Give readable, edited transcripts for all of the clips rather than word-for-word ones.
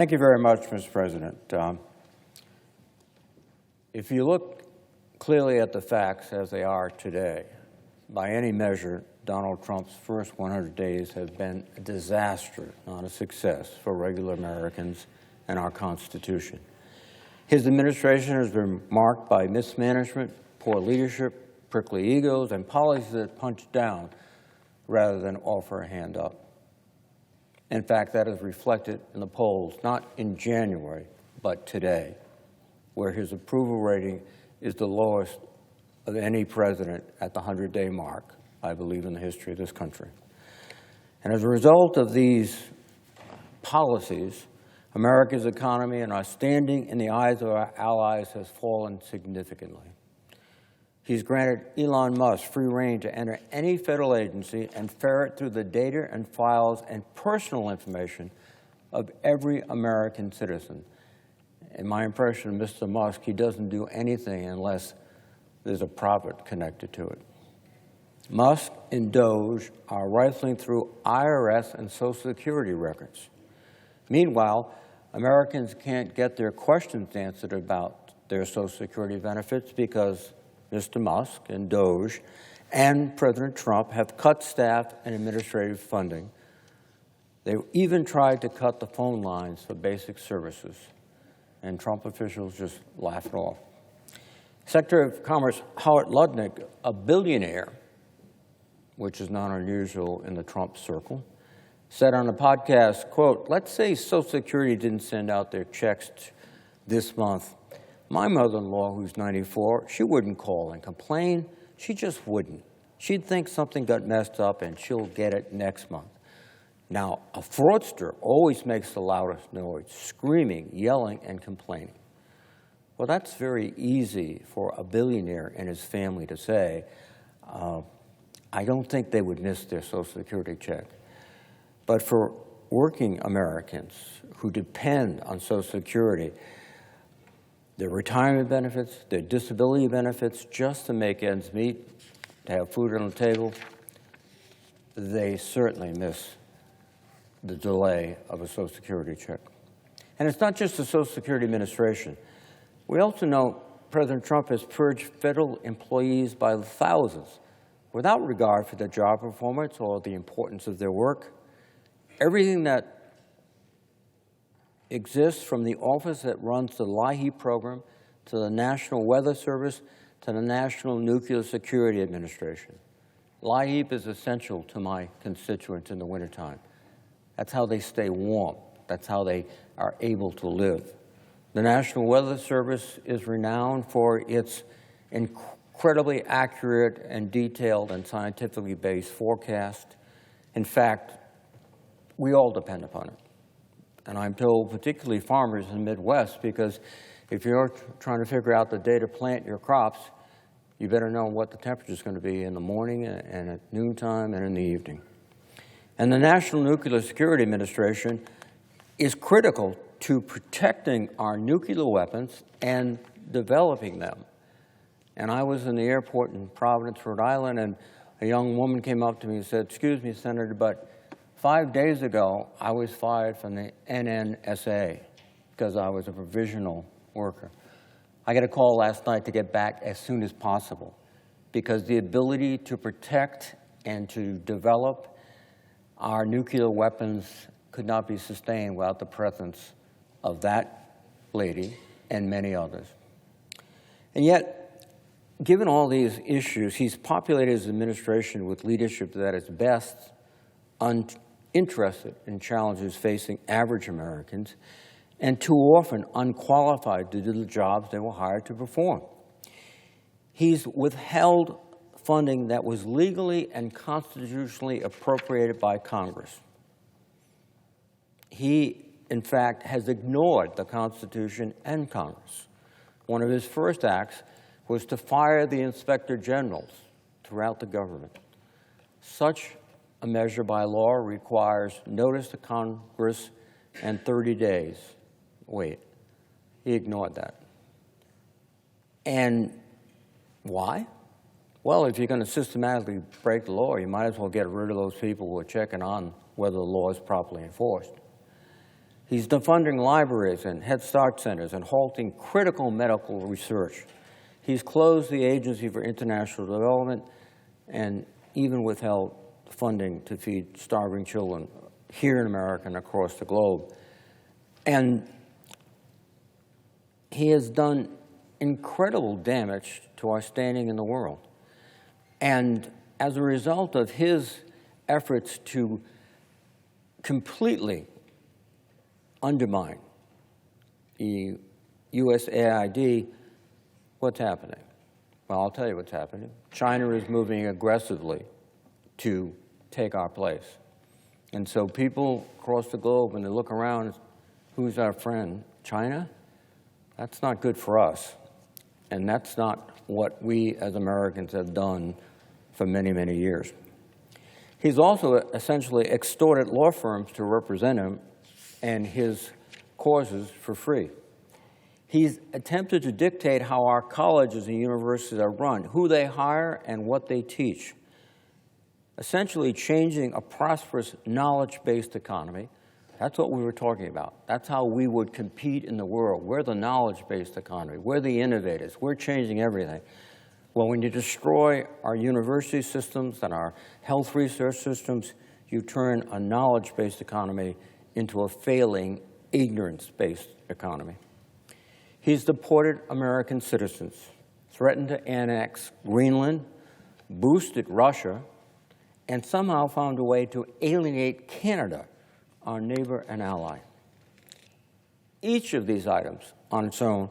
Thank you very much, Mr. President. If you look clearly at the facts as they are today, by any measure, Donald Trump's first 100 days have been a disaster, not a success, for regular Americans and our Constitution. His administration has been marked by mismanagement, poor leadership, prickly egos, and policies that punch down rather than offer a hand up. In fact, that is reflected in the polls, not in January, but today, where his approval rating is the lowest of any president at the 100-day mark, I believe, in the history of this country. And as a result of these policies, America's economy and our standing in the eyes of our allies has fallen significantly. He's granted Elon Musk free rein to enter any federal agency and ferret through the data and files and personal information of every American citizen. In my impression of Mr. Musk, he doesn't do anything unless there's a profit connected to it. Musk and Doge are rifling through IRS and Social Security records. Meanwhile, Americans can't get their questions answered about their Social Security benefits because Mr. Musk and Doge and President Trump have cut staff and administrative funding. They even tried to cut the phone lines for basic services, and Trump officials just laughed it off. Secretary of Commerce Howard Lutnick, a billionaire, which is not unusual in the Trump circle, said on a podcast, quote, "Let's say Social Security didn't send out their checks this month. My mother-in-law, who's 94, she wouldn't call and complain. She just wouldn't. She'd think something got messed up and she'll get it next month. Now, a fraudster always makes the loudest noise, screaming, yelling, and complaining." Well, that's very easy for a billionaire and his family to say. I don't think they would miss their Social Security check. But for working Americans who depend on Social Security, their retirement benefits, their disability benefits, just to make ends meet, to have food on the table, they certainly miss the delay of a Social Security check. And it's not just the Social Security Administration. We also know President Trump has purged federal employees by the thousands without regard for their job performance or the importance of their work. Everything that exists, from the office that runs the LIHEAP program to the National Weather Service to the National Nuclear Security Administration. LIHEAP is essential to my constituents in the wintertime. That's how they stay warm. That's how they are able to live. The National Weather Service is renowned for its incredibly accurate and detailed and scientifically based forecast. In fact, we all depend upon it. And I'm told particularly farmers in the Midwest, because if you're trying to figure out the day to plant your crops, you better know what the temperature is going to be in the morning and at noontime and in the evening. And the National Nuclear Security Administration is critical to protecting our nuclear weapons and developing them. And I was in the airport in Providence, Rhode Island, and a young woman came up to me and said, "Excuse me, Senator, but 5 days ago, I was fired from the NNSA because I was a provisional worker. I got a call last night to get back as soon as possible because the ability to protect and to develop our nuclear weapons could not be sustained without the presence of that lady and many others." And yet, given all these issues, he's populated his administration with leadership that is best uninterested in challenges facing average Americans and too often unqualified to do the jobs they were hired to perform. He's withheld funding that was legally and constitutionally appropriated by Congress. He, in fact, has ignored the Constitution and Congress. One of his first acts was to fire the inspector generals throughout the government. Such a measure by law requires notice to Congress and 30 days. Wait, he ignored that. And why? Well, if you're going to systematically break the law, you might as well get rid of those people who are checking on whether the law is properly enforced. He's defunding libraries and Head Start centers and halting critical medical research. He's closed the Agency for International Development and even withheld funding to feed starving children here in America and across the globe. And he has done incredible damage to our standing in the world. And as a result of his efforts to completely undermine the USAID, what's happening? Well, I'll tell you what's happening. China is moving aggressively to take our place. And so people across the globe, when they look around, who's our friend? China? That's not good for us. And that's not what we as Americans have done for many, many years. He's also essentially extorted law firms to represent him and his causes for free. He's attempted to dictate how our colleges and universities are run, who they hire and what they teach, essentially changing a prosperous knowledge-based economy. That's what we were talking about. That's how we would compete in the world. We're the knowledge-based economy. We're the innovators. We're changing everything. Well, when you destroy our university systems and our health research systems, you turn a knowledge-based economy into a failing, ignorance-based economy. He's deported American citizens, threatened to annex Greenland, boosted Russia, and somehow found a way to alienate Canada, our neighbor and ally. Each of these items on its own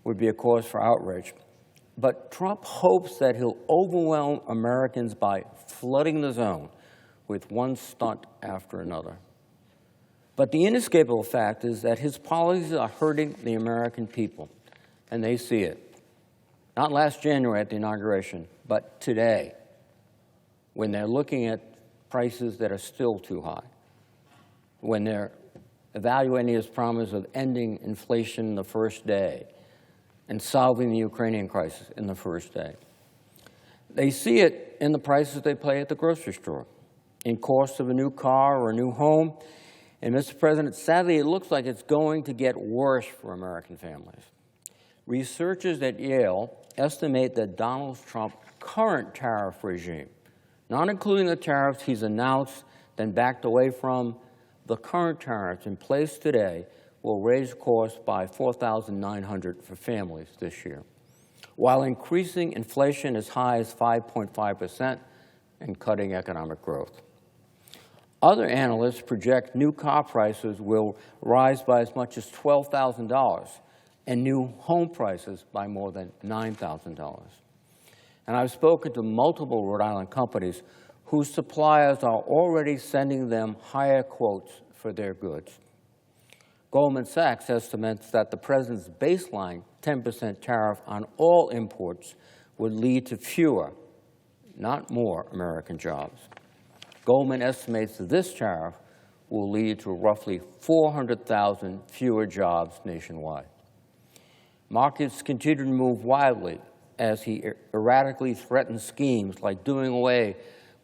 would be a cause for outrage. But Trump hopes that he'll overwhelm Americans by flooding the zone with one stunt after another. But the inescapable fact is that his policies are hurting the American people, and they see it. Not last January at the inauguration, but today, when they're looking at prices that are still too high, when they're evaluating his promise of ending inflation the first day and solving the Ukrainian crisis in the first day. They see it in the prices they pay at the grocery store, in cost of a new car or a new home. And Mr. President, sadly, it looks like it's going to get worse for American families. Researchers at Yale estimate that Donald Trump's current tariff regime, not including the tariffs he's announced, then backed away from, the current tariffs in place today will raise costs by $4,900 for families this year, while increasing inflation as high as 5.5% and cutting economic growth. Other analysts project new car prices will rise by as much as $12,000 and new home prices by more than $9,000. And I've spoken to multiple Rhode Island companies whose suppliers are already sending them higher quotes for their goods. Goldman Sachs estimates that the president's baseline 10% tariff on all imports would lead to fewer, not more, American jobs. Goldman estimates that this tariff will lead to roughly 400,000 fewer jobs nationwide. Markets continue to move wildly as he erratically threatens schemes like doing away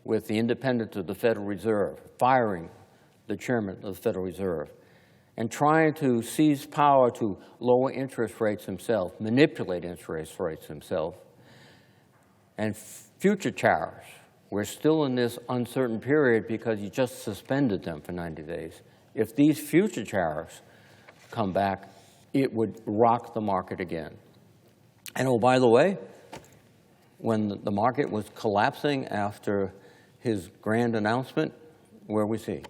with the independence of the Federal Reserve, firing the chairman of the Federal Reserve, and trying to seize power to lower interest rates himself, manipulate interest rates himself, and future tariffs. We're still in this uncertain period because you just suspended them for 90 days. If these future tariffs come back, it would rock the market again. And oh, by the way, when the market was collapsing after his grand announcement, where was he?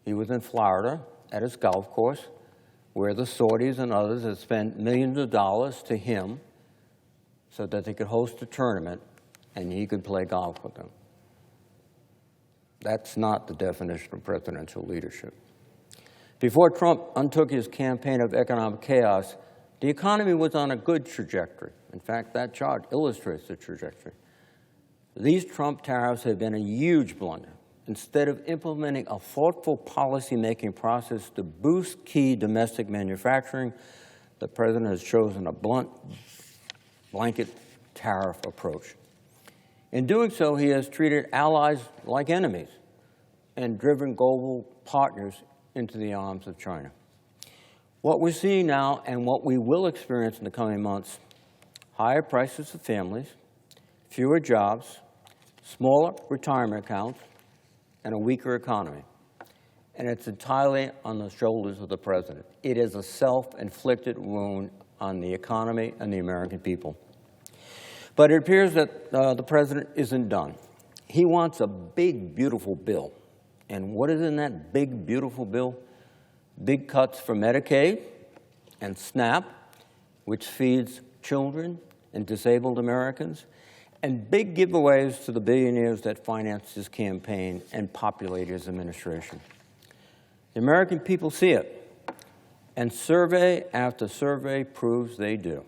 He was in Florida at his golf course, where the Saudis and others had spent millions of dollars to him so that they could host a tournament and he could play golf with them. That's not the definition of presidential leadership. Before Trump undertook his campaign of economic chaos, the economy was on a good trajectory. In fact, that chart illustrates the trajectory. These Trump tariffs have been a huge blunder. Instead of implementing a thoughtful policy-making process to boost key domestic manufacturing, the president has chosen a blunt, blanket tariff approach. In doing so, he has treated allies like enemies and driven global partners into the arms of China. What we're seeing now and what we will experience in the coming months, higher prices for families, fewer jobs, smaller retirement accounts, and a weaker economy. And it's entirely on the shoulders of the president. It is a self-inflicted wound on the economy and the American people. But it appears that the president isn't done. He wants a big, beautiful bill. And what is in that big, beautiful bill? Big cuts for Medicaid and SNAP, which feeds children and disabled Americans, and big giveaways to the billionaires that finance his campaign and populate his administration. The American people see it, and survey after survey proves they do.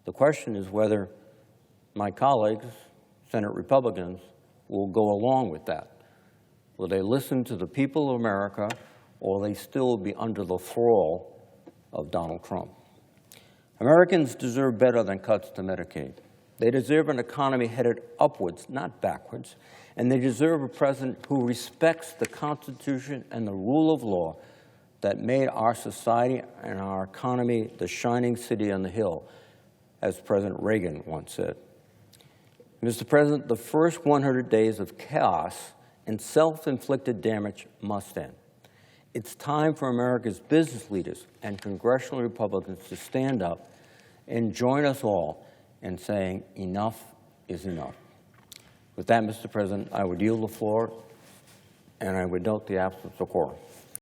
The question is whether my colleagues, Senate Republicans, will go along with that. Will they listen to the people of America, or will they still be under the thrall of Donald Trump? Americans deserve better than cuts to Medicaid. They deserve an economy headed upwards, not backwards, and they deserve a president who respects the Constitution and the rule of law that made our society and our economy the shining city on the hill, as President Reagan once said. Mr. President, the first 100 days of chaos and self-inflicted damage must end. It's time for America's business leaders and congressional Republicans to stand up and join us all in saying enough is enough. With that, Mr. President, I would yield the floor, and I would note the absence of quorum.